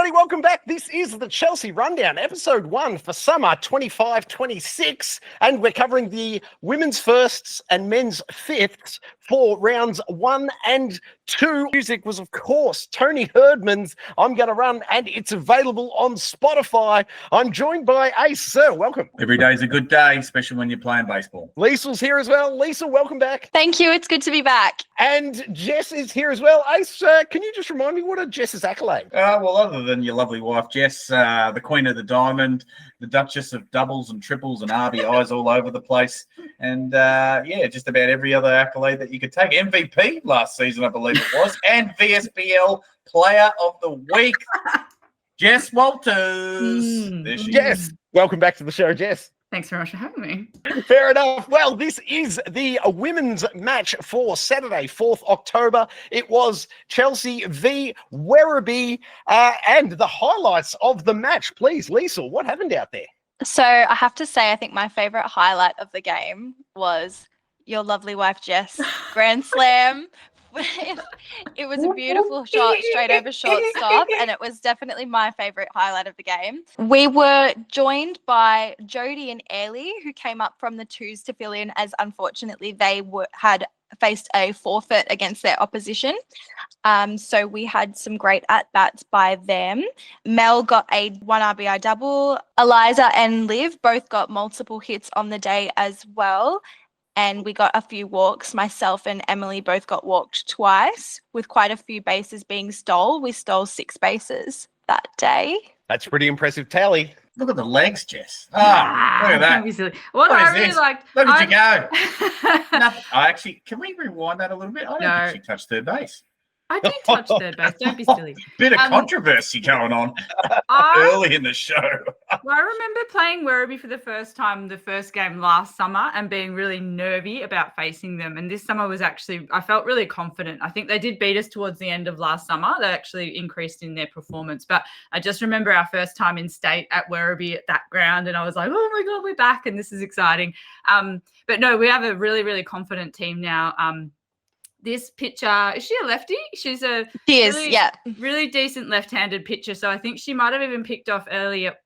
everybody. Welcome back. This is the Chelsea Rundown, episode 1 for summer 25-26. And we're covering the women's firsts and men's fifths for rounds 1 and 2. Music was, of course, Tony Herdman's I'm Gonna Run, and it's available on Spotify. I'm joined by Ace. Sir, welcome. Every day's a good day, especially when you're playing baseball. Liesel's here as well. Liesel, welcome back. Thank you. It's good to be back. And Jess is here as well. Ace, can you just remind me, what are Jess's accolades? Well, other than your lovely wife, Jess, the Queen of the Diamond, the Duchess of doubles and triples and RBIs all over the place. And, just about every other accolade that you could take. MVP last season, I believe it was, and VSBL Player of the Week. Jess Walters. There she Jess, welcome back to the show, Jess. Thanks very much for having me. Fair enough. Well, this is the women's match for Saturday, 4th October. It was Chelsea v Werribee, and the highlights of the match. Please, Liesel, what happened out there? So I have to say, I think my favourite highlight of the game was your lovely wife, Jess. Grand slam. It was a beautiful shot, straight over shortstop, and it was definitely my favourite highlight of the game. We were joined by Jodie and Ellie, who came up from the twos to fill in, as unfortunately they had faced a forfeit against their opposition. So we had some great at-bats by them. Mel got a 1 RBI double. Eliza and Liv both got multiple hits on the day as well. And we got a few walks. Myself and Emily both got walked twice, with quite a few bases being stole. We stole 6 bases that day. That's pretty impressive tally. Look at the legs, Jess. Look at that. Don't be silly. What I really liked. Look at you go. Can we rewind that a little bit? I don't think she touched third base. I did touch third base. Don't be silly. Bit of controversy going on early in the show. Well, I remember playing Werribee for the first time, the first game last summer, and being really nervy about facing them. And this summer was actually, I felt really confident. I think they did beat us towards the end of last summer. They actually increased in their performance. But I just remember our first time in state at Werribee at that ground, and I was like, oh my God, we're back, and this is exciting. But no, we have a really, really confident team now. This pitcher, is she a lefty? She's really decent left-handed pitcher. So I think she might have even picked off early at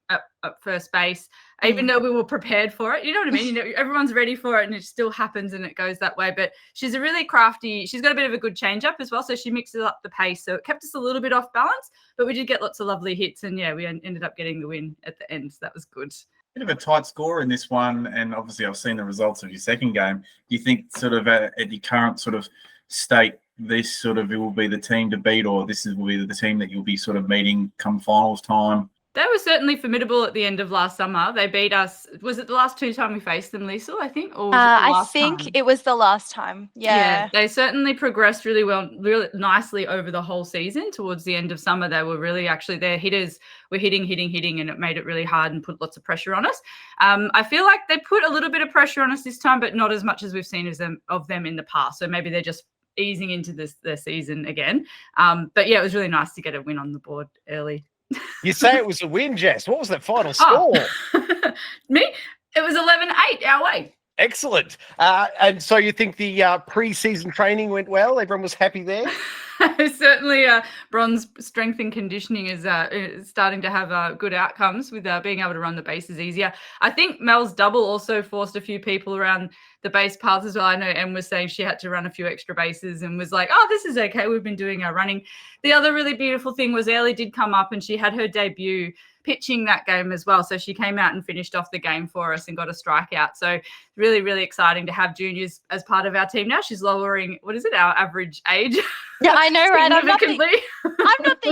first base, even though we were prepared for it. You know what I mean? Everyone's ready for it, and it still happens, and it goes that way. But she's a really crafty. She's got a bit of a good change-up as well, so she mixes up the pace. So it kept us a little bit off balance, but we did get lots of lovely hits, and we ended up getting the win at the end. So that was good. Bit of a tight score in this one, and obviously I've seen the results of your second game. Do you think sort of at the current sort of state, this sort of it will be the team to beat, or this will be the team that you'll be sort of meeting come finals time? They were certainly formidable at the end of last summer. They beat us. Was it the last 2 times we faced them, Liesel, I think? Or was it the last time? It was the last time. Yeah. They certainly progressed really well, really nicely over the whole season. Towards the end of summer, they were really their hitters were hitting, and it made it really hard and put lots of pressure on us. I feel like they put a little bit of pressure on us this time, but not as much as we've seen of them in the past. So maybe they're just easing into their season again. But it was really nice to get a win on the board early. You say it was a win, Jess. What was that final score? Me? It was 11-8 our way. Excellent. And so you think the pre-season training went well? Everyone was happy there? Certainly, Bron's strength and conditioning is starting to have good outcomes with being able to run the bases easier. I think Mel's double also forced a few people around the base paths as well. I know Em was saying she had to run a few extra bases and was like, oh, this is okay. We've been doing our running. The other really beautiful thing was Ellie did come up and she had her debut pitching that game as well. So she came out and finished off the game for us and got a strikeout. So really, really exciting to have juniors as part of our team now. She's lowering, our average age? Yeah, I know, right? I'm not the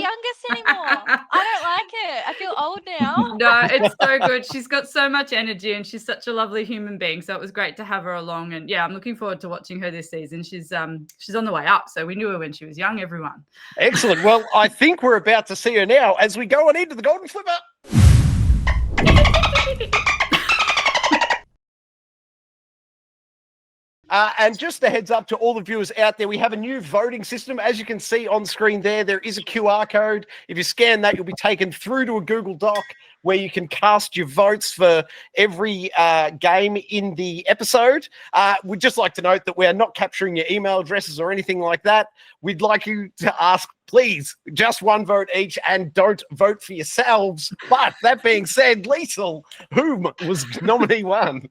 youngest anymore. I don't like it. I feel old now. No, it's so good. She's got so much energy and she's such a lovely human being. So it was great to have her along. And I'm looking forward to watching her this season. She's on the way up. So we knew her when she was young, everyone. Excellent. Well, I think we're about to see her now as we go on into the Golden Flipper. And just a heads up to all the viewers out there, we have a new voting system. As you can see on screen there is a QR code. If you scan that, you'll be taken through to a Google Doc where you can cast your votes for every game in the episode. We'd just like to note that we're not capturing your email addresses or anything like that. We'd like you to ask, please, just one vote each and don't vote for yourselves. But that being said, Liesel, whom was nominee 1?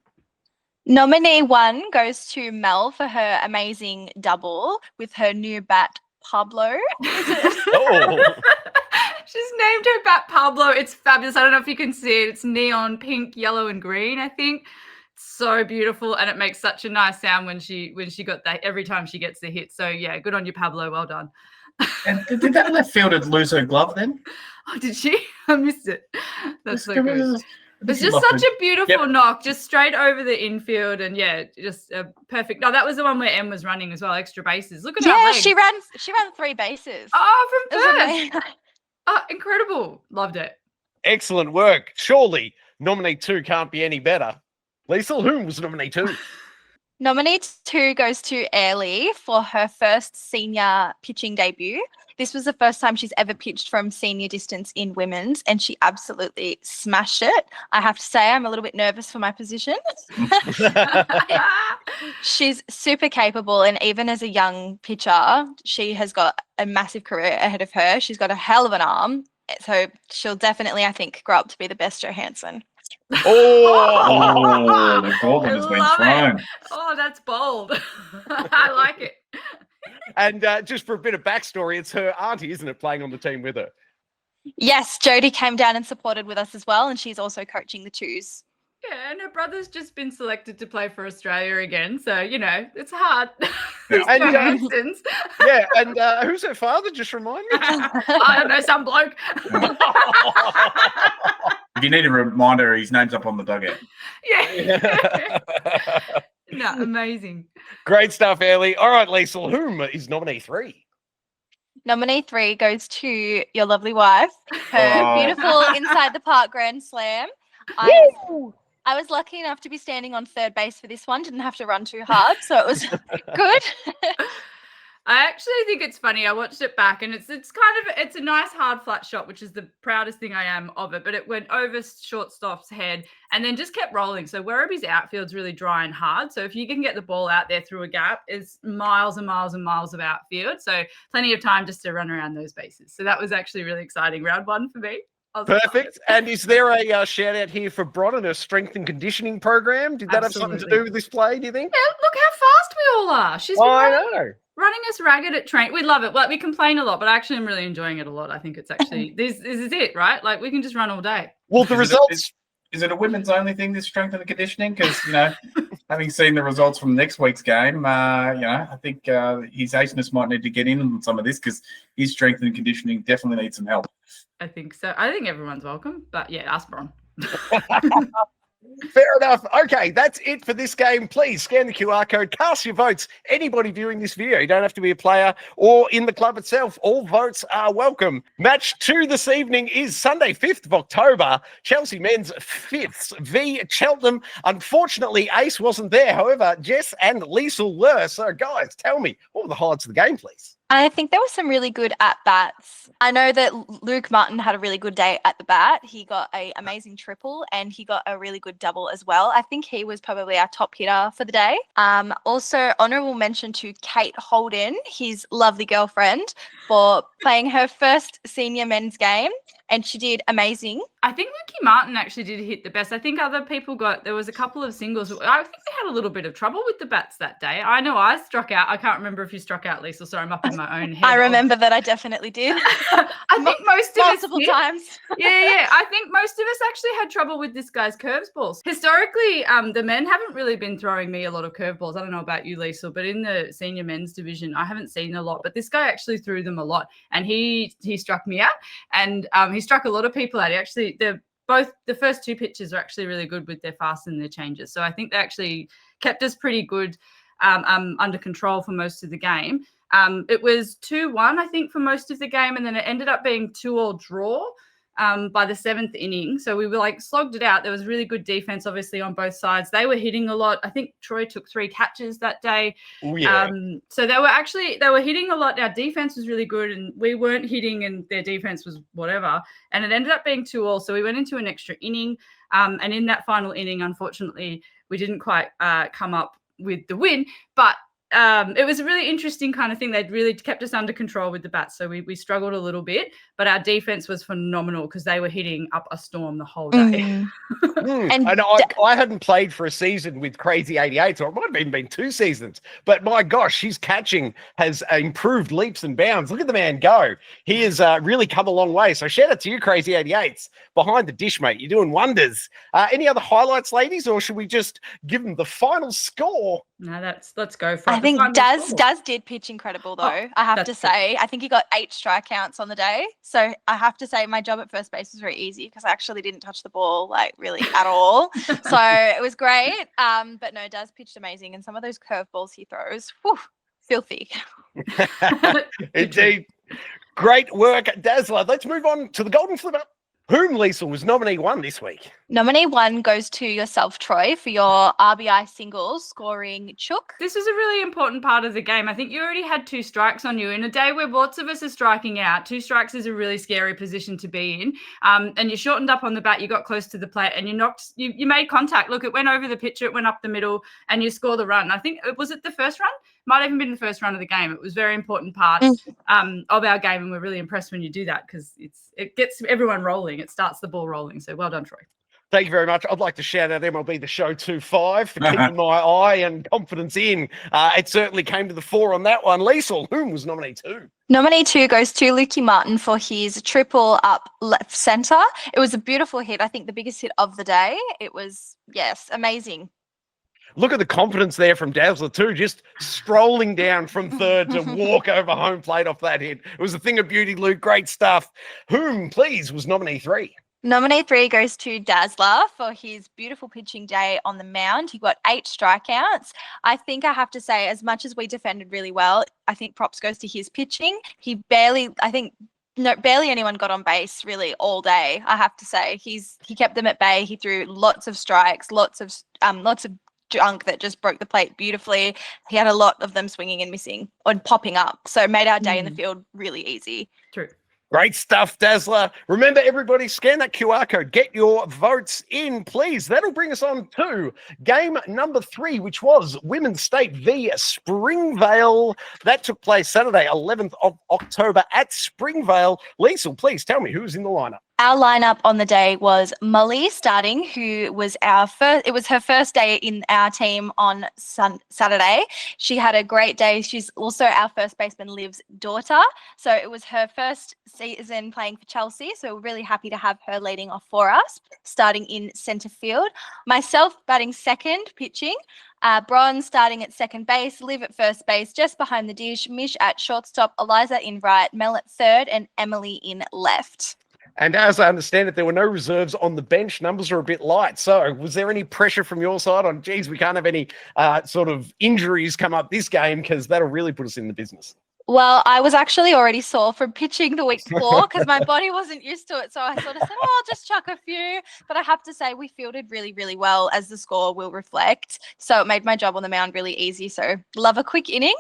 Nominee 1 goes to Mel for her amazing double with her new bat, Pablo. Oh. She's named her bat Pablo. It's fabulous. I don't know if you can see it. It's neon pink, yellow, and green, I think. It's so beautiful, and it makes such a nice sound when she got that every time she gets the hit. So yeah, good on you, Pablo. Well done. And did that left fielder lose her glove then? Oh, did she? I missed it. That's so good. It's She just lost such it. a beautiful knock, just straight over the infield, and yeah, just perfect. No, that was the one where Em was running as well, extra bases. Look at that. Yeah, leg. she ran 3 bases. Oh, It from was first. amazing. Oh, incredible. Loved it. Excellent work. Surely nominee 2 can't be any better. Liesel, whom was nominee 2? Nominee 2 goes to Ellie for her first senior pitching debut. This was the first time she's ever pitched from senior distance in women's, and she absolutely smashed it. I have to say, I'm a little bit nervous for my position. She's super capable, and even as a young pitcher, she has got a massive career ahead of her. She's got a hell of an arm, so she'll definitely, I think, grow up to be the best Johansson. Oh, the gauntlet has been Love it. thrown. Oh, that's bold. I like it. And just for a bit of backstory, it's her auntie, isn't it, playing on the team with her? Yes, Jodie came down and supported with us as well, and she's also coaching the 2s. Yeah, and her brother's just been selected to play for Australia again, so you know it's hard. Yeah. And, Johanssons. Yeah, and who's her father? Just remind me. I don't know, some bloke. If you need a reminder, his name's up on the dugout. Yeah. No, amazing. Great stuff, Ellie. All right, Liesel, whom is nominee 3? Nominee 3 goes to your lovely wife, her Oh. beautiful Inside the Park Grand Slam. I was lucky enough to be standing on third base for this one. Didn't have to run too hard, so it was good. I actually think it's funny. I watched it back, and it's a nice hard flat shot, which is the proudest thing I am of it. But it went over shortstop's head and then just kept rolling. So Werribee's outfield's really dry and hard. So if you can get the ball out there through a gap, it's miles and miles and miles of outfield. So plenty of time just to run around those bases. So that was actually really exciting. Round 1 for me. I was Perfect. And is there a shout out here for Bron and her strength and conditioning program? Did that have something to Absolutely. do with this play, do you think? Yeah, look how fast we all are. She's been I running, know. running us ragged at train. We love it. Like, we complain a lot, but actually I'm really enjoying it a lot. I think it's actually, this is it, right? Like, we can just run all day. Well, the Is it- results. Is it a women's only thing, this strength and conditioning? Because, having seen the results from next week's game, I think his aceness might need to get in on some of this because his strength and conditioning definitely needs some help. I think so. I think everyone's welcome, but yeah, ask Bron. Fair enough. Okay, that's it for this game. Please scan the QR code, cast your votes. Anybody viewing this video, you don't have to be a player or in the club itself. All votes are welcome. Match 2 this evening is Sunday, 5th of October. Chelsea men's 5th v Cheltenham. Unfortunately, Ace wasn't there. However, Jess and Liesel were. So, guys, tell me, what were the highlights of the game, please? I think there were some really good at-bats. I know that Luke Martin had a really good day at the bat. He got an amazing triple and he got a really good double as well. I think he was probably our top hitter for the day. Also, honourable mention to Kate Holden, his lovely girlfriend, for playing her first senior men's game, and she did amazing. I think Lucky Martin actually did hit the best. I think other people there was a couple of singles. I think we had a little bit of trouble with the bats that day. I know I struck out. I can't remember if you struck out, Lisa. Sorry, I'm up in my own head. I remember that I definitely did. I think most of us multiple did. times. Yeah. I think most of us actually had trouble with this guy's curveballs. Historically, the men haven't really been throwing me a lot of curveballs. I don't know about you, Lisa, but in the senior men's division, I haven't seen a lot. But this guy actually threw them a lot, and he struck me out, and he struck a lot of people out. He actually both the first 2 pitches are actually really good with their fast and their changes. So I think they actually kept us pretty good under control for most of the game. It was 2-1, I think, for most of the game, and then it ended up being 2-2 draw. by the 7th inning. So we were like slogged it out. There was really good defense, obviously, on both sides. They were hitting a lot. I think Troy took 3 catches that day. Oh, yeah. So they were hitting a lot. Our defense was really good, and we weren't hitting, and their defense was whatever. And it ended up being 2-2. So we went into an extra inning. And in that final inning, unfortunately, we didn't quite come up with the win. But it was a really interesting kind of thing. They'd really kept us under control with the bats. So we struggled a little bit, but our defense was phenomenal because they were hitting up a storm the whole day. And I hadn't played for a season with Crazy 88, or it might have even been 2 seasons. But my gosh, his catching has improved leaps and bounds. Look at the man go. He has really come a long way. So shout out to you, Crazy 88s. Behind the dish, mate. You're doing wonders. Any other highlights, ladies, or should we just give them the final score? No, let's go for it. I think Daz did pitch incredible, though. I have to say. I think he got 8 strikeouts on the day. So I have to say my job at first base was very easy because I actually didn't touch the ball like really at all. So it was great. But no, Daz pitched amazing. And some of those curveballs he throws, whew, filthy. Indeed. Great work, Dazzler. Let's move on to the Golden Flipper. Whom, Liesel, was nominee 1 this week? Nominee 1 goes to yourself, Troy, for your RBI singles, scoring Chook. This was a really important part of the game. I think you already had 2 strikes on you. In a day where lots of us are striking out, 2 strikes is a really scary position to be in. And you shortened up on the bat, you got close to the plate, and you made contact. Look, it went over the pitcher, it went up the middle, and you scored the run. I think, was it the first run? Might have even been the first run of the game. It was a very important part of our game, and we're really impressed when you do that because it gets everyone rolling. It starts the ball rolling. So well done, Troy. Thank you very much. I'd like to shout out MLB The Show 2-5 for keeping my eye and confidence in. It certainly came to the fore on that one. Liesel, whom was nominee 2? Nominee 2 goes to Lukey Martin for his triple up left centre. It was a beautiful hit. I think the biggest hit of the day. It was, yes, amazing. Look at the confidence there from Dazzler too, just strolling down from third to walk over home plate off that hit. It was a thing of beauty, Luke. Great stuff. Whom, please, was nominee 3? Nominee 3 goes to Dazzler for his beautiful pitching day on the mound. He got 8 strikeouts. I think I have to say, as much as we defended really well, I think props goes to his pitching. He barely anyone got on base really all day. I have to say he kept them at bay. He threw lots of strikes, lots of junk that just broke the plate beautifully. He had a lot of them swinging and missing or popping up. So it made our day in the field really easy. True. Great stuff, Dazzler. Remember, everybody, scan that QR code. Get your votes in, please. That'll bring us on to game number 3, which was Women's State v Springvale. That took place Saturday, 11th of October at Springvale. Liesel, please tell me who's in the lineup. Our lineup on the day was Molly starting, who was it was her first day in our team on Saturday. She had a great day. She's also our first baseman, Liv's daughter. So it was her first season playing for Chelsea. So we're really happy to have her leading off for us, starting in centre field. Myself batting second, pitching. Bron starting at second base, Liv at first base, just behind the dish, Mish at shortstop, Eliza in right, Mel at third, and Emily in left. And as I understand it, there were no reserves on the bench. Numbers are a bit light. So was there any pressure from your side on, geez, we can't have any sort of injuries come up this game because that'll really put us in the business? Well, I was actually already sore from pitching the week before because my body wasn't used to it. So I sort of said, I'll just chuck a few. But I have to say we fielded really, really well, as the score will reflect. So it made my job on the mound really easy. So love a quick inning.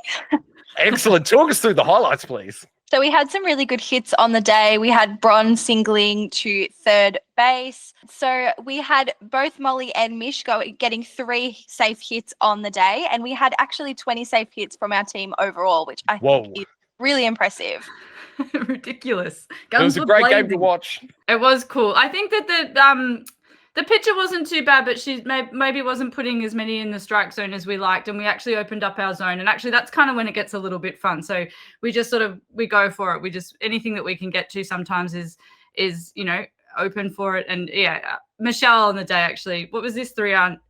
Excellent. Talk us through the highlights, please. So we had some really good hits on the day. We had Bron singling to third base. So we had both Molly and Mish getting 3 safe hits on the day. And we had actually 20 safe hits from our team overall, which I think is really impressive. Ridiculous. It was a great game to watch. It was cool. I think that the pitcher wasn't too bad, but she maybe wasn't putting as many in the strike zone as we liked, and we actually opened up our zone. And actually, that's kind of when it gets a little bit fun. So we just we go for it. We just anything that we can get to sometimes is open for it. And yeah, Michelle on the day actually. What was this? A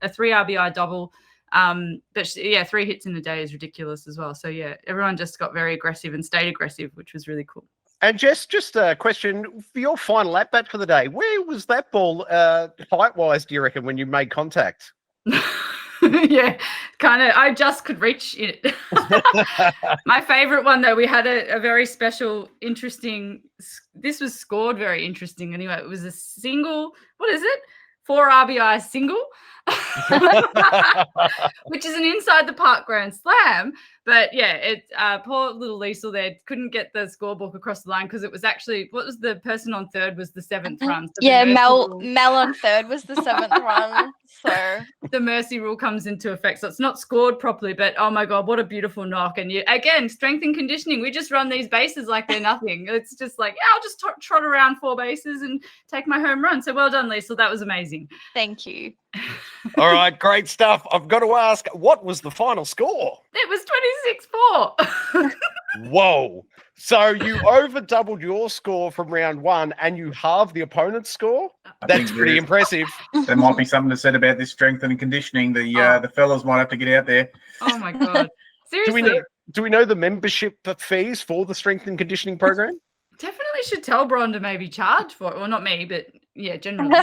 3 RBI double. But 3 hits in the day is ridiculous as well. So yeah, everyone just got very aggressive and stayed aggressive, which was really cool. And Jess, just a question for your final at bat for the day. Where was that ball height-wise, do you reckon, when you made contact? Yeah, kind of. I just could reach it. My favorite one, though, we had a very special, interesting. This was scored very interesting. Anyway, it was a single. What is it? 4 RBI single, which is an inside the park grand slam. But yeah, poor little Liesel there couldn't get the scorebook across the line because it was actually what was the person on third was the 7th run. So yeah, Mel on third was the 7th run. So the mercy rule comes into effect. So it's not scored properly, but oh my God, what a beautiful knock. And again, strength and conditioning. We just run these bases like they're nothing. It's just like, yeah, I'll just trot around 4 bases and take my home run. So well done, Liesel. That was amazing. thank you. All right, great stuff. I've got to ask, what was the final score? It was 26-4. Whoa. So you over doubled your score from round 1 and you halved the opponent's score? That's pretty impressive. There might be something to said about this strength and conditioning. The fellas might have to get out there. Oh my God. Seriously. Do we know the membership fees for the strength and conditioning program? Definitely should tell Bron to maybe charge for it. Well, not me, but yeah, generally.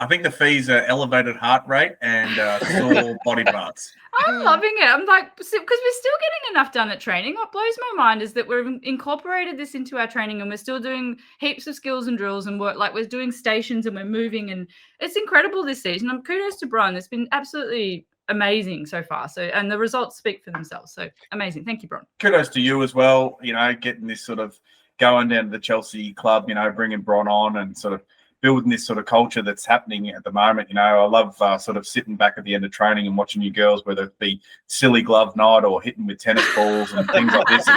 I think the fees are elevated heart rate and sore body parts. I'm loving it. I'm like, because we're still getting enough done at training. What blows my mind is that we've incorporated this into our training and we're still doing heaps of skills and drills and work. Like we're doing stations and we're moving and it's incredible this season. Kudos to Bron. It's been absolutely amazing so far. So, and the results speak for themselves. So amazing. Thank you, Bron. Kudos to you as well. You know, getting this sort of going down to the Chelsea club, you know, bringing Bron on and sort of building this sort of culture that's happening at the moment. You know, I love sort of sitting back at the end of training and watching you girls, whether it be silly glove night or hitting with tennis balls and things like this.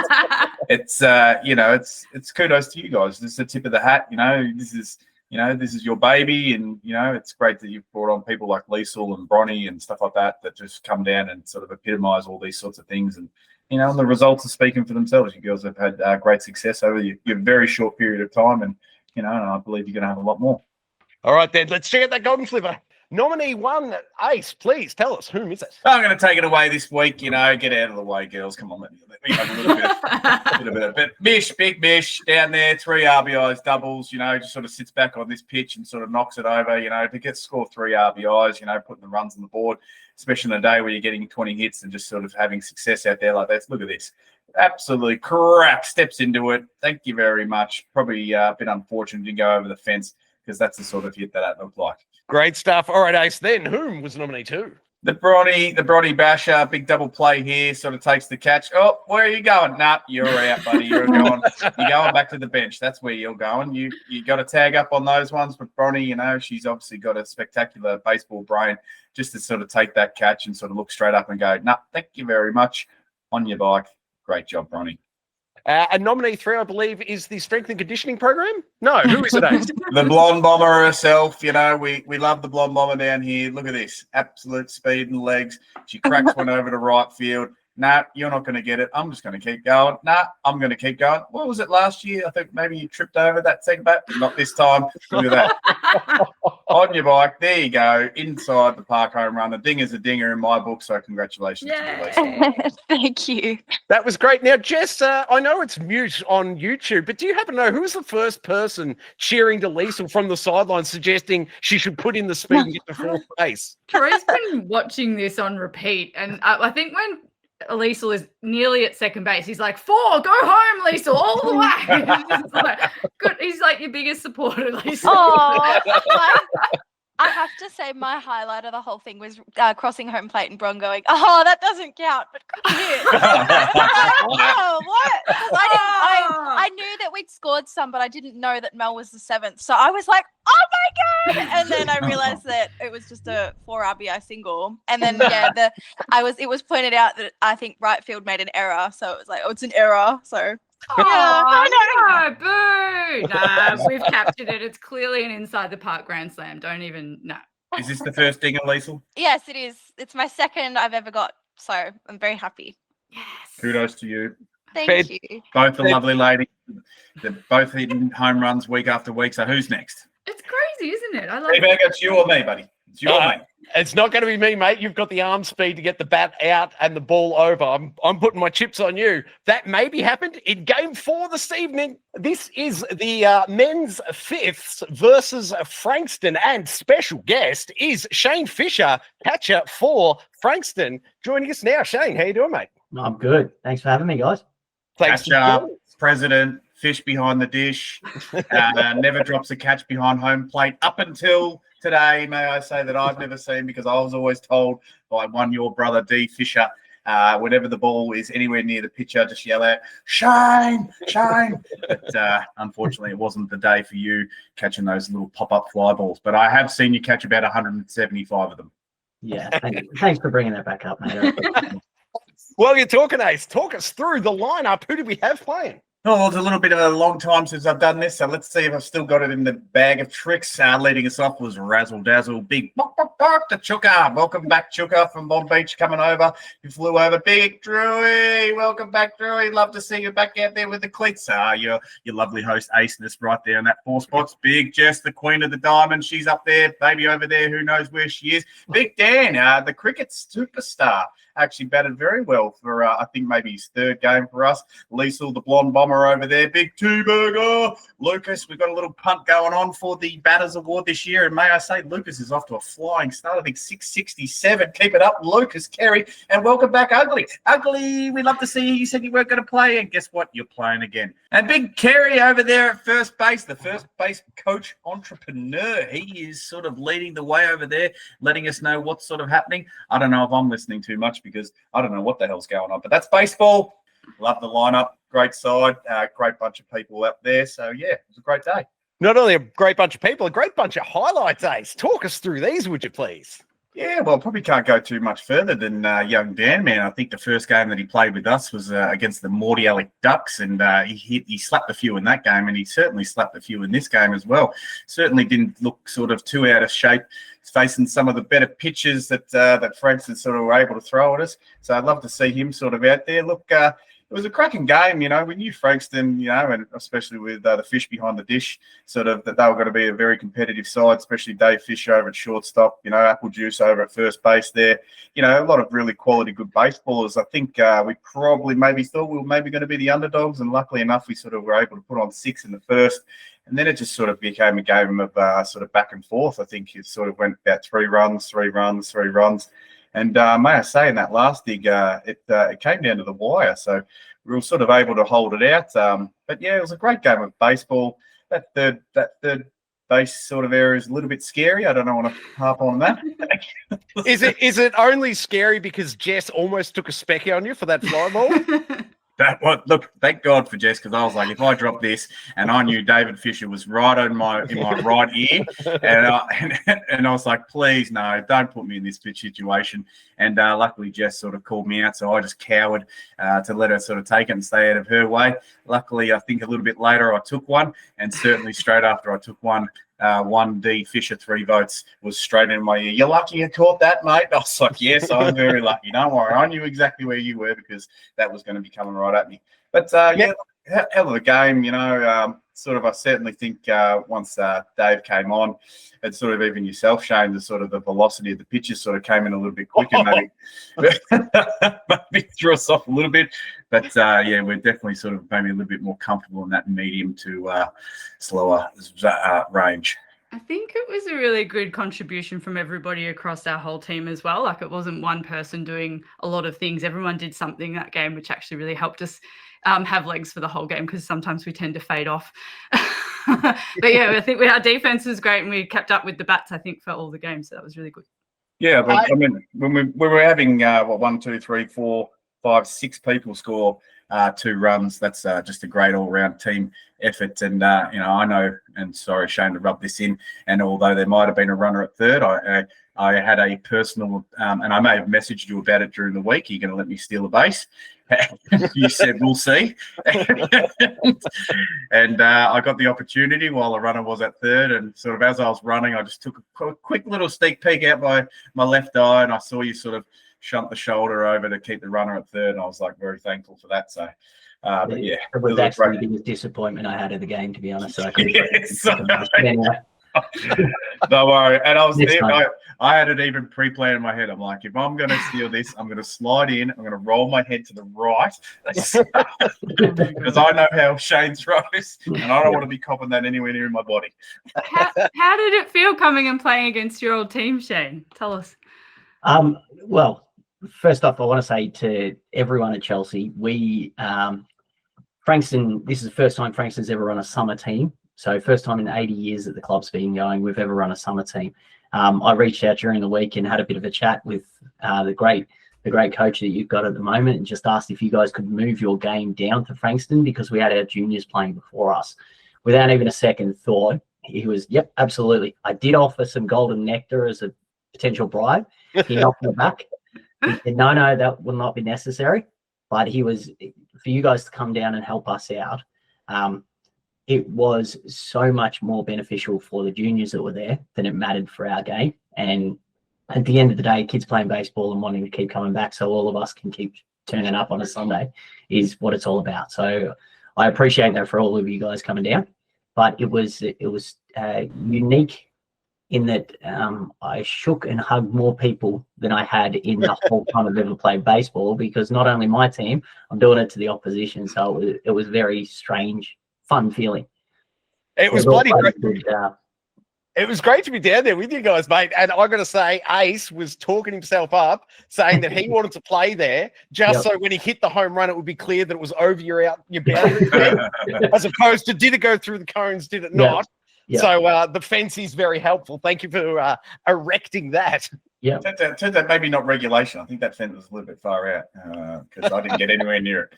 It's kudos to you guys. This is the tip of the hat. You know, this is your baby, and you know, it's great that you've brought on people like Liesel and Bronny and stuff like that just come down and sort of epitomise all these sorts of things. And you know, the results are speaking for themselves. You girls have had great success over your very short period of time, and you know, and I believe you're going to have a lot more. All right, then. Let's check out that golden slipper. Nominee 1, Ace, please tell us, whom is it? I'm going to take it away this week. You know, get out of the way, girls. Come on, let me have a little bit of Mish, big Mish down there, 3 RBIs, doubles, you know, just sort of sits back on this pitch and sort of knocks it over, you know, to score 3 RBIs, you know, putting the runs on the board, especially in a day where you're getting 20 hits and just sort of having success out there like that. Look at this. Absolutely crack, steps into it. Thank you very much. Probably a bit unfortunate to go over the fence because that's the sort of hit that looked like. Great stuff. All right, Ace, then whom was nominee 2? The Bronny basher, big double play here, sort of takes the catch. Oh, where are you going? Nah, you're out, buddy. You're going back to the bench. That's where you're going. You got to tag up on those ones. But Bronny, you know, she's obviously got a spectacular baseball brain just to sort of take that catch and sort of look straight up and go, nah, thank you very much. On your bike. Great job, Bronny. And nominee 3, I believe, is the strength and conditioning program? No, who is it, Ace? The blonde bomber herself. You know, we love the blonde bomber down here. Look at this. Absolute speed and legs. She cracks one over to right field. Nah, you're not going to get it. I'm just going to keep going. Nah, I'm going to keep going. What was it last year? I think maybe you tripped over that segment. Not this time. Look at that. On your bike. There you go. Inside the park home run. The dinger's a dinger in my book, so congratulations to you, Lisa. Thank you. That was great. Now, Jess, I know it's mute on YouTube, but do you happen to know who was the first person cheering to Liesel from the sidelines suggesting she should put in the speed and get to 4th base? Troy's been watching this on repeat, and I think when Liesel is nearly at second base, he's like, 4, go home, Liesel, all the way. Good. He's like your biggest supporter, Liesel. Oh, I have to say my highlight of the whole thing was crossing home plate and Bron going, oh, that doesn't count, but good hit. Oh, what? I knew that we'd scored some, but I didn't know that Mel was the 7th. So I was like, oh my God. And then I realized that it was just a 4 RBI single. And then, yeah, it was pointed out that I think right field made an error. So it was like, oh, it's an error. So no, boo. Nah, we've captured it. It's clearly an inside the park grand slam. Don't even, no. Is this the first dinger, Liesel? Yes, it is. It's my second I've ever got. So I'm very happy. Yes. Kudos to you. Thank you. Both are lovely ladies. They're both hitting home runs week after week. So who's next? It's crazy, isn't it? I love Hey, it. it's you or me, buddy? It's your mate. It's not going to be me, mate. You've got the arm speed to get the bat out and the ball over. I'm putting my chips on you. That maybe happened in game 4 this evening. This is the men's fifths versus Frankston, and special guest is Shane Fischer, catcher for Frankston, joining us now. Shane, how you doing, mate? I'm good. Thanks for having me, guys. Thanks. Catcher, president, fish behind the dish, never drops a catch behind home plate up until today, may I say, that I've never seen, because I was always told by your brother, D. Fisher, whenever the ball is anywhere near the pitcher, just yell out, Shane, Shane. But unfortunately, it wasn't the day for you catching those little pop-up fly balls. But I have seen you catch about 175 of them. Yeah, thanks for bringing that back up, mate. Well, you're talking, Ace. Talk us through the lineup. Who do we have playing? Oh, it's a little bit of a long time since I've done this, so let's see if I've still got it in the bag of tricks. Leading us off was Razzle Dazzle, big bark to Chuka. Welcome back, Chuka, from Bomb Beach, coming over. You flew over. Big Drewy, welcome back, Drewy. Love to see you back out there with the cleats. Your lovely host, Ace, that's right there in that 4 spots. Big Jess, the queen of the diamond. She's up there, baby over there. Who knows where she is? Big Dan, the cricket superstar. Actually batted very well for, I think, maybe his 3rd game for us. Liesel, the blonde bomber over there. Big T-Burger. Lucas, we've got a little punt going on for the Batters Award this year. And may I say, Lucas is off to a flying start. I think 667. Keep it up, Lucas Kerry. And welcome back, Ugly. Ugly, we love to see you. You said you weren't going to play. And guess what? You're playing again. And Big Kerry over there at first base, the first base coach entrepreneur. He is sort of leading the way over there, letting us know what's sort of happening. I don't know if I'm listening too much, because I don't know what the hell's going on. But that's baseball. Love the lineup. Great side. Great bunch of people up there. So, yeah, it was a great day. Not only a great bunch of people, a great bunch of highlights, Ace. Talk us through these, would you please? Yeah, well, probably can't go too much further than young Dan, man. I think the first game that he played with us was against the Morty Alec Ducks, and he slapped a few in that game, and he certainly slapped a few in this game as well. Certainly didn't look sort of too out of shape, facing some of the better pitches that Frankston sort of were able to throw at us. So I'd love to see him sort of out there. Look, it was a cracking game, you know. We knew Frankston, you know, and especially with the fish behind the dish, sort of that they were going to be a very competitive side, especially Dave Fisher over at shortstop, you know, Apple Juice over at first base there. You know, a lot of really quality, good baseballers. I think we probably maybe thought we were maybe going to be the underdogs, and luckily enough, we sort of were able to put on 6 in the first. And then it just sort of became a game of sort of back and forth. I think it sort of went about 3 runs. And may I say, in that last dig, it came down to the wire. So we were sort of able to hold it out. But, yeah, it was a great game of baseball. That third base sort of area is a little bit scary. I don't want to harp on that. Is it only scary because Jess almost took a specky on you for that fly ball? Look, thank God for Jess, because I was like, if I drop this, and I knew David Fisher was right in my right ear, and I was like, please no, don't put me in this pitch situation. And luckily Jess sort of called me out, so I just cowered to let her sort of take it and stay out of her way. Luckily, I think a little bit later I took one, and certainly straight after I took one, 1D Fisher 3 votes was straight in my ear. You're lucky you caught that, mate. I was like, yes, I'm very lucky. Don't worry. I knew exactly where you were, because that was going to be coming right at me. But yeah, hell of a game, you know. Sort of, I certainly think once Dave came on, and sort of even yourself, Shane, the sort of the velocity of the pitches sort of came in a little bit quicker. Maybe threw us off a little bit. But yeah, we're definitely sort of maybe a little bit more comfortable in that medium to slower range. I think it was a really good contribution from everybody across our whole team as well. Like, it wasn't one person doing a lot of things. Everyone did something that game, which actually really helped us have legs for the whole game, because sometimes we tend to fade off. But yeah, I think our defense was great, and we kept up with the bats, I think, for all the games. So that was really good. Yeah, but I mean, when we were having 1, 2, 3, 4, 5, 6 people score 2 runs, that's just a great all-round team effort. And you know, I know, and sorry, Shane, to rub this in, and although there might have been a runner at third, I had a personal, and I may have messaged you about it during the week. You're going to let me steal a base? You said, we'll see. And I got the opportunity while the runner was at third, and sort of as I was running, I just took a quick little sneak peek out my left eye, and I saw you sort of shunt the shoulder over to keep the runner at third, and I was like very thankful for that. So but yeah, it was actually the biggest disappointment I had of the game, to be honest. So I couldn't Don't worry. And Next time. I had it even pre-planned in my head. I'm like, if I'm going to steal this, I'm going to slide in. I'm going to roll my head to the right because I know how Shane throws, and I don't want to be copping that anywhere near my body. How did it feel coming and playing against your old team, Shane? Tell us. Well, first off, I want to say to everyone at Chelsea, Frankston, this is the first time Frankston's ever run a summer team. So first time in 80 years that the club's been going, we've ever run a summer team. I reached out during the week and had a bit of a chat with the great coach that you've got at the moment, and just asked if you guys could move your game down to Frankston because we had our juniors playing before us. Without even a second thought, he was, yep, absolutely. I did offer some golden nectar as a potential bribe. He knocked me back. He said, no, that will not be necessary. But he was, for you guys to come down and help us out, it was so much more beneficial for the juniors that were there than it mattered for our game. And at the end of the day, kids playing baseball and wanting to keep coming back so all of us can keep turning up on a Sunday is what it's all about. So I appreciate that for all of you guys coming down. But it was unique in that I shook and hugged more people than I had in the whole time I've ever played baseball, because not only my team, I'm doing it to the opposition. So it was very strange, fun feeling. It was bloody great. It was great to be down there with you guys, mate. And I got to say, Ace was talking himself up, saying that he wanted to play there just so when he hit the home run, it would be clear that it was over your boundary, as opposed to did it go through the cones, did it not? Yeah. So the fence is very helpful. Thank you for erecting that. Yeah. Turns out maybe not regulation. I think that fence was a little bit far out because I didn't get anywhere near it.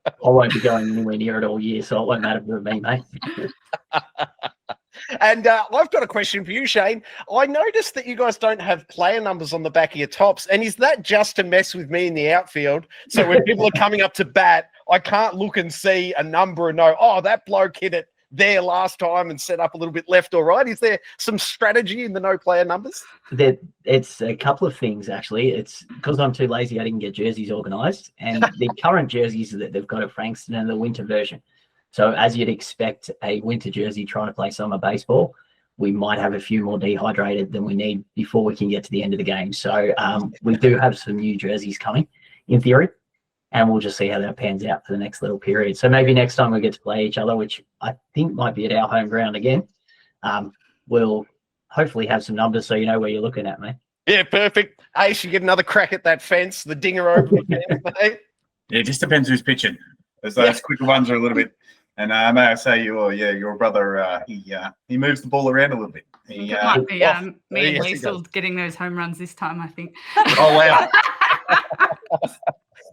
I won't be going anywhere near it all year, so it won't matter for me, mate. And I've got a question for you, Shane. I noticed that you guys don't have player numbers on the back of your tops. And is that just to mess with me in the outfield? So when people are coming up to bat, I can't look and see a number and know, oh, that bloke hit it there last time and set up a little bit left or right. Is there some strategy in the no player numbers? It's a couple of things, actually. It's because I'm too lazy, I didn't get jerseys organised. And the current jerseys that they've got at Frankston are the winter version. So as you'd expect a winter jersey trying to play summer baseball, we might have a few more dehydrated than we need before we can get to the end of the game. So we do have some new jerseys coming, in theory, and we'll just see how that pans out for the next little period. So maybe next time we get to play each other, which I think might be at our home ground again, we'll hopefully have some numbers so you know where you're looking at, mate. Yeah, perfect. Ace, you get another crack at that fence, the dinger over again, mate. Yeah, it just depends who's pitching. Those quicker ones are a little bit. And may I say, your brother, he moves the ball around a little bit. It might be me and Liesel getting those home runs this time, I think. Oh, wow.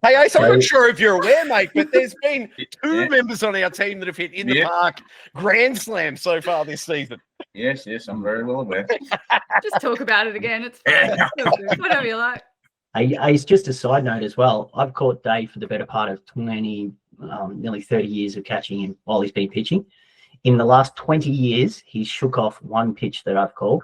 Hey, Ace, I'm not sure if you're aware, mate, but there's been two members on our team that have hit in the park grand slam so far this season. Yes, I'm very well aware. Just talk about it again. It's fine. Whatever you like. Ace, just a side note as well. I've caught Dave for the better part of nearly 30 years of catching him while he's been pitching. In the last 20 years, he's shook off one pitch that I've called,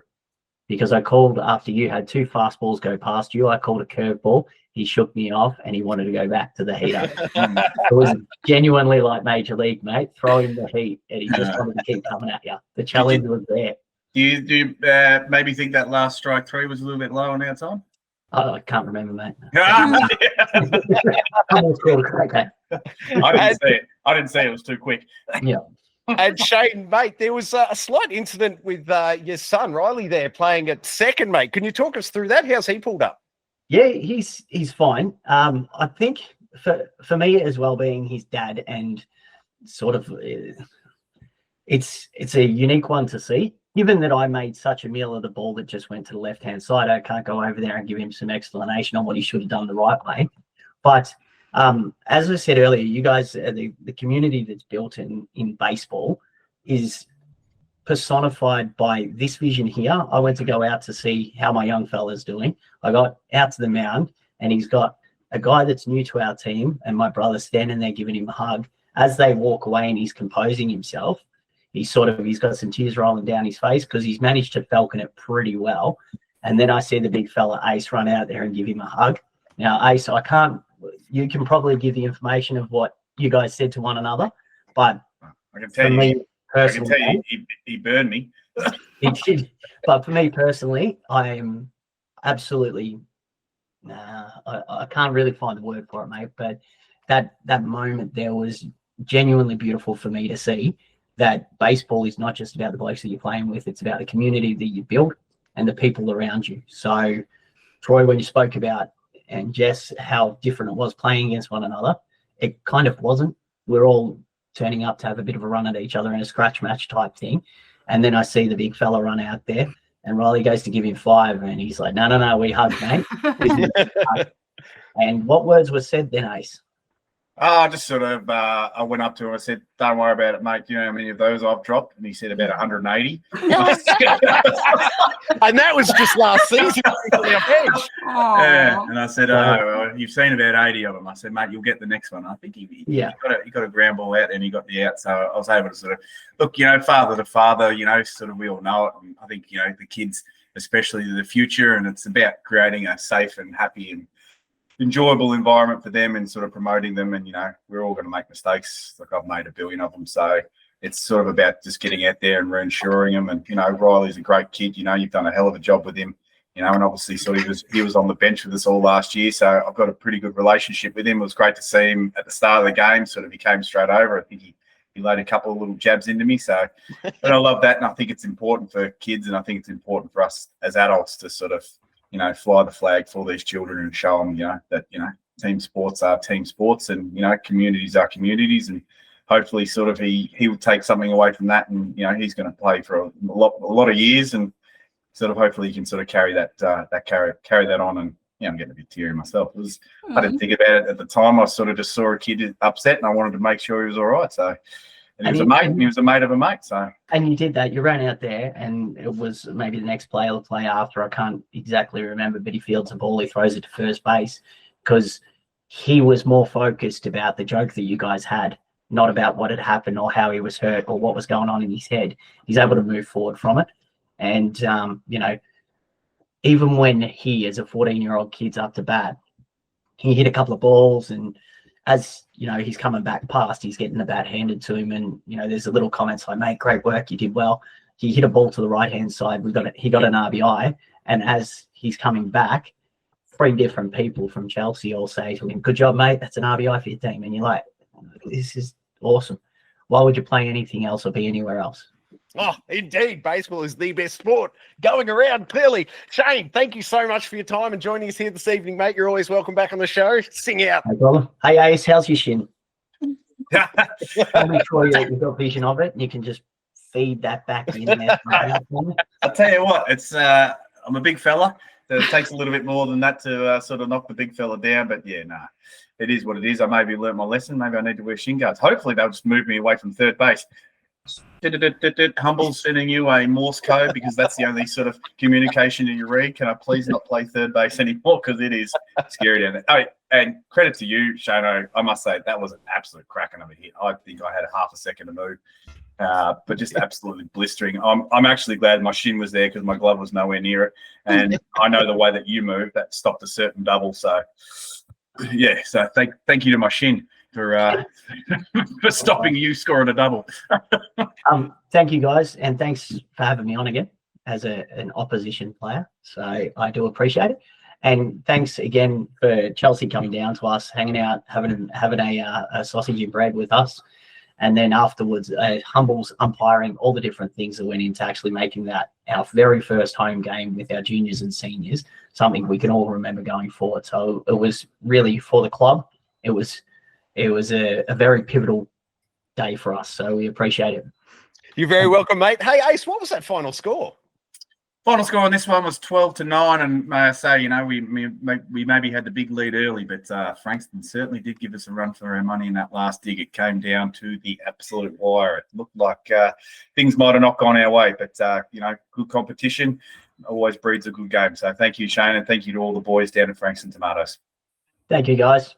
because I called after you had two fastballs go past you. I called a curveball. He shook me off and he wanted to go back to the heater. It was genuinely like Major League, mate. Throw him the heat, and he just wanted to keep coming at you. The challenge was there. Do you maybe think that last strike three was a little bit low on our time? I can't remember, mate. I didn't see it. I didn't say it was too quick. Yeah. And Shane, mate, there was a slight incident with your son Riley there playing at second, mate. Can you talk us through that? How's he pulled up? Yeah, he's fine. I think for me as well, being his dad, and sort of it's a unique one to see. Given that I made such a meal of the ball that just went to the left-hand side, I can't go over there and give him some explanation on what he should have done the right way. But as I said earlier, you guys, the community that's built in baseball is personified by this vision here. I went to go out to see how my young fella's doing. I got out to the mound, and he's got a guy that's new to our team and my brother standing there giving him a hug. As they walk away and he's composing himself, he's got some tears rolling down his face because he's managed to falcon it pretty well. And then I see the big fella Ace run out there and give him a hug. Now, Ace, you can probably give the information of what you guys said to one another, but I can tell you, he burned me. He did. But for me personally, I'm absolutely, I can't really find the word for it, mate. But that moment there was genuinely beautiful for me to see that baseball is not just about the blokes that you're playing with, it's about the community that you build and the people around you. So, Troy, when you spoke about, and Jess, how different it was playing against one another, it kind of wasn't. We're all turning up to have a bit of a run at each other in a scratch match type thing. And then I see the big fella run out there and Riley goes to give him 5 and he's like, no, we hug, mate. And what words were said then, Ace? I just sort of, I went up to him. I said, "Don't worry about it, mate. Do you know how many of those I've dropped?" And he said, "About 180." And that was just last season. Yeah, and I said, "Oh, you've seen about 80 of them." I said, "Mate, you'll get the next one." I think he got a ground ball out and he got the out, so I was able to sort of look, father to father, sort of we all know it. And I think the kids, especially the future, and it's about creating a safe and happy and enjoyable environment for them and sort of promoting them. And we're all going to make mistakes. Like I've made a billion of them, so it's sort of about just getting out there and reassuring them. And Riley's a great kid. You've done a hell of a job with him. And obviously, so he was on the bench with us all last year. So I've got a pretty good relationship with him. It was great to see him at the start of the game. Sort of he came straight over. I think he laid a couple of little jabs into me. So, but I love that, and I think it's important for kids, and I think it's important for us as adults to sort of fly the flag for these children and show them, that, team sports are team sports and, communities are communities. And hopefully sort of he will take something away from that. And, he's going to play for a lot of years, and sort of hopefully he can sort of carry that on. And, I'm getting a bit teary myself. I didn't think about it at the time. I sort of just saw a kid upset and I wanted to make sure he was all right. So, and he was a mate. He was a mate of a mate. So, and you did that. You ran out there, and it was maybe the next play or the play after. I can't exactly remember, but he fields a ball. He throws it to first base because he was more focused about the joke that you guys had, not about what had happened or how he was hurt or what was going on in his head. He's able to move forward from it, and even when he, as a 14-year-old kid's up to bat, he hit a couple of balls and. As he's coming back past, he's getting the bat handed to him, and there's a little comments like, "Mate, great work, you did well." He hit a ball to the right hand side. He got an RBI, and as he's coming back, 3 different people from Chelsea all say to him, "Good job, mate. That's an RBI for your team." And you're like, "This is awesome. Why would you play anything else or be anywhere else?" Oh, indeed. Baseball is the best sport going around, clearly. Shane, thank you so much for your time and joining us here this evening, mate. You're always welcome back on the show. Sing out. No problem. Hey, Ace, how's your shin? Make sure you've got vision of it and you can just feed that back in there. I'll tell you what, it's I'm a big fella. So it takes a little bit more than that to sort of knock the big fella down. But, yeah, it is what it is. I maybe learnt my lesson. Maybe I need to wear shin guards. Hopefully they'll just move me away from third base. Humble's sending you a Morse code because that's the only sort of communication that you read. Can I please not play third base anymore because it is scary down there. Oh, and credit to you, Shano. I must say that was an absolute cracking of a hit. I think I had a half a second to move, but just absolutely blistering. I'm actually glad my shin was there because my glove was nowhere near it, and I know the way that you move that stopped a certain double. So yeah, so thank you to my shin for stopping you scoring a double. Thank you guys, and thanks for having me on again as an opposition player. So I do appreciate it, and thanks again for Chelsea coming down to us, hanging out, having a sausage and bread with us, and then afterwards Humble's umpiring all the different things that went into actually making that our very first home game with our juniors and seniors something we can all remember going forward. So it was really for the club. It was a very pivotal day for us, so we appreciate it. You're very welcome, mate. Hey, Ace, what was that final score? Final score on this one was 12-9, and may I say, we maybe had the big lead early, but Frankston certainly did give us a run for our money in that last dig. It came down to the absolute wire. It looked like things might have not gone our way, but good competition always breeds a good game. So thank you, Shane, and thank you to all the boys down at Frankston Tomatoes. Thank you, guys.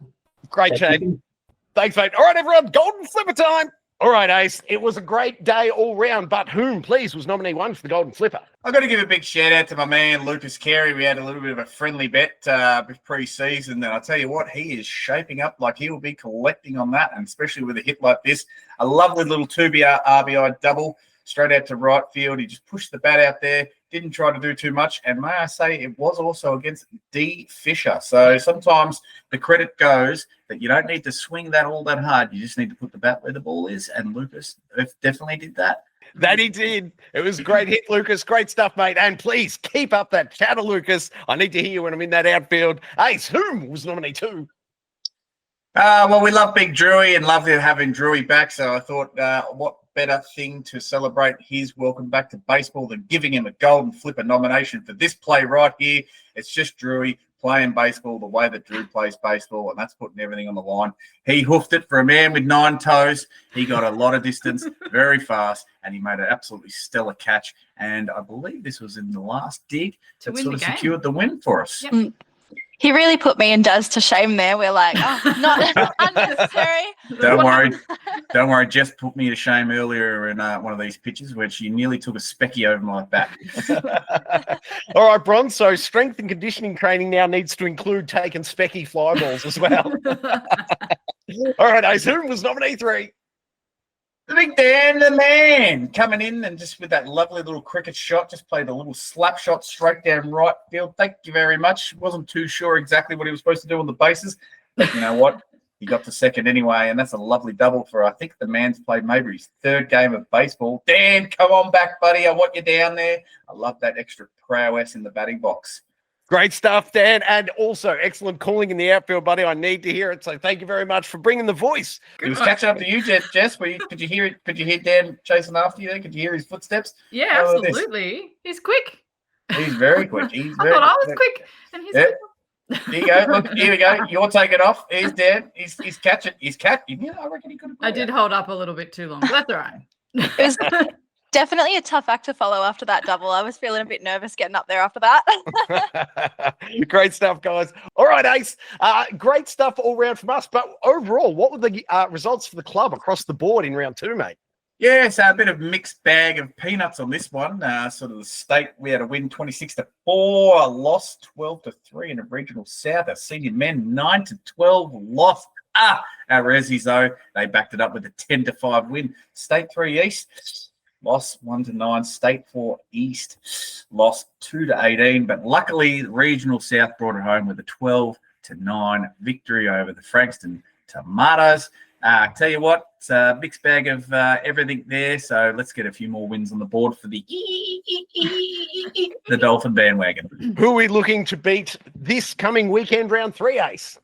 Great, Shane. Thanks, mate. All right, everyone, golden slipper time. All right, Ace, it was a great day all round, but whom, please, was nominee 1 for the golden slipper? I've got to give a big shout out to my man, Lucas Carey. We had a little bit of a friendly bet pre-season, and I'll tell you what, he is shaping up like he will be collecting on that, and especially with a hit like this. A lovely little 2 RBI double straight out to right field. He just pushed the bat out there, didn't try to do too much. And may I say, it was also against D. Fischer. So sometimes the credit goes that you don't need to swing that all that hard. You just need to put the bat where the ball is. And Lucas definitely did that. That he did. It was a great hit, Lucas. Great stuff, mate. And please keep up that chatter, Lucas. I need to hear you when I'm in that outfield. Ace, whom was nominee too? Well, we love Big Drewy and love having Drewy back. So I thought, what better thing to celebrate his welcome back to baseball than giving him a golden flipper nomination for this play right here. It's just Drewy playing baseball the way that Drew plays baseball, and that's putting everything on the line. He hoofed it for a man with 9 toes. He got a lot of distance very fast, and he made an absolutely stellar catch. And I believe this was in the last dig that sort of secured the win for us. Yep. He really put me and Daz to shame there. We're like, oh, not unnecessary. Don't worry. Jess put me to shame earlier in one of these pitches where she nearly took a specky over my back. All right, Bron. So strength and conditioning training now needs to include taking specky fly balls as well. All right, Ace, who was nominee 3? The big Dan, the man, coming in and just with that lovely little cricket shot, just played a little slap shot straight down right field. Thank you very much. Wasn't too sure exactly what he was supposed to do on the bases, but you know what? He got to second anyway, and that's a lovely double for, I think, the man's played maybe his 3rd game of baseball. Dan, come on back, buddy. I want you down there. I love that extra prowess in the batting box. Great stuff, Dan, and also excellent calling in the outfield, buddy. I need to hear it, so thank you very much for bringing the voice. He was catching up to you, Jess. Could you hear it? Could you hear Dan chasing after you there? Could you hear his footsteps? Yeah, absolutely. He's quick. He's very quick. I thought I was quick, and he's quick. Here you go. Look, here we go. You're taking off. Here's Dan. He's catching. He's catching. Yeah, I reckon he could have. I did hold up a little bit too long, but that's all right. It was definitely a tough act to follow after that double. I was feeling a bit nervous getting up there after that. Great stuff, guys. All right, Ace. Great stuff all round from us. But overall, what were the results for the club across the board in round 2, mate? Yeah, so a bit of mixed bag of peanuts on this one. Sort of the state, we had a win 26-4, a loss 12-3 in the regional south. Our senior men 9-12 lost. Our Rezzies, though, they backed it up with a 10-5 win. State 3 East. Lost 1-9. State 4 East lost 2-18. But luckily, the Regional South brought it home with a 12-9 victory over the Frankston Tomatoes. Tell you what, it's a mixed bag of everything there. So let's get a few more wins on the board for the Dolphin bandwagon. Who are we looking to beat this coming weekend, round 3, Ace?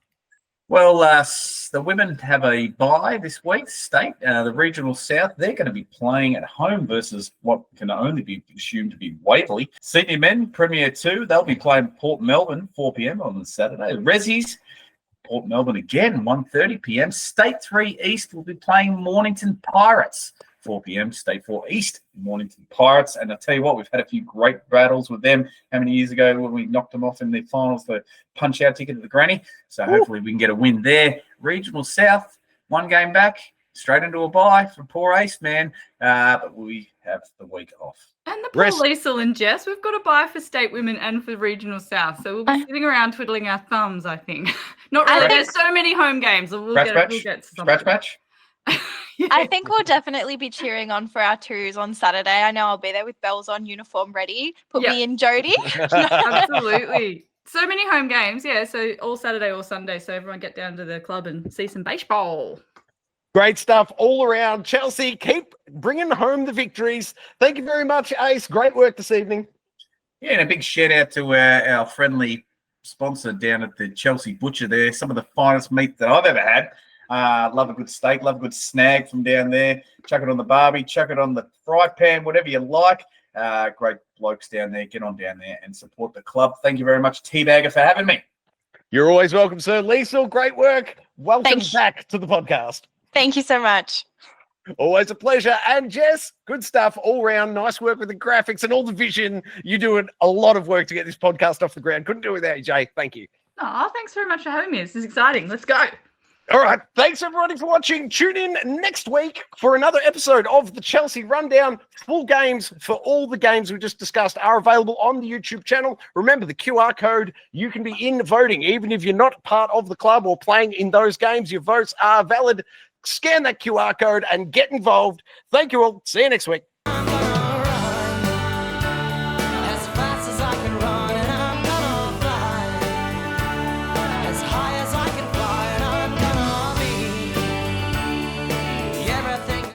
Well, the women have a bye this week, state. The Regional South, they're going to be playing at home versus what can only be assumed to be Waverley. Senior men, Premier 2, they'll be playing Port Melbourne, 4 p.m. on Saturday. Rezzies, Port Melbourne again, 1:30 p.m. State 3 East will be playing Mornington Pirates, 4 p.m. State 4 East, Mornington Pirates. And I'll tell you what, we've had a few great battles with them. How many years ago when we knocked them off in the finals for punch-out ticket to the granny? So hopefully we can get a win there. Regional South, 1 game back, straight into a bye for poor Ace, man. But we have the week off. And the poor Liesel and Jess, we've got a bye for state women and for Regional South. So we'll be sitting around twiddling our thumbs, I think. Not really. There's so many home games. So we'll get Scratch match. I think we'll definitely be cheering on for our 2s on Saturday. I know I'll be there with bells on, uniform ready. Put me in, Jody. Absolutely. So many home games. Yeah, so all Saturday, all Sunday. So everyone get down to the club and see some baseball. Great stuff all around. Chelsea, keep bringing home the victories. Thank you very much, Ace. Great work this evening. Yeah, and a big shout out to our friendly sponsor down at the Chelsea Butcher there. Some of the finest meat that I've ever had. Love a good steak, love a good snag from down there. Chuck it on the barbie, chuck it on the fry pan, whatever you like. Great blokes down there. Get on down there and support the club. Thank you very much, Teabagger, for having me. You're always welcome, sir. Liesel, great work. Welcome back to the podcast. Thank you so much. Always a pleasure. And Jess, good stuff all round. Nice work with the graphics and all the vision. You're doing a lot of work to get this podcast off the ground. Couldn't do it without you, Jay. Thank you. Oh, thanks very much for having me. This is exciting. Let's go. All right. Thanks, everybody, for watching. Tune in next week for another episode of the Chelsea Rundown. Full games for all the games we just discussed are available on the YouTube channel. Remember the QR code. You can be in voting. Even if you're not part of the club or playing in those games, your votes are valid. Scan that QR code and get involved. Thank you all. See you next week.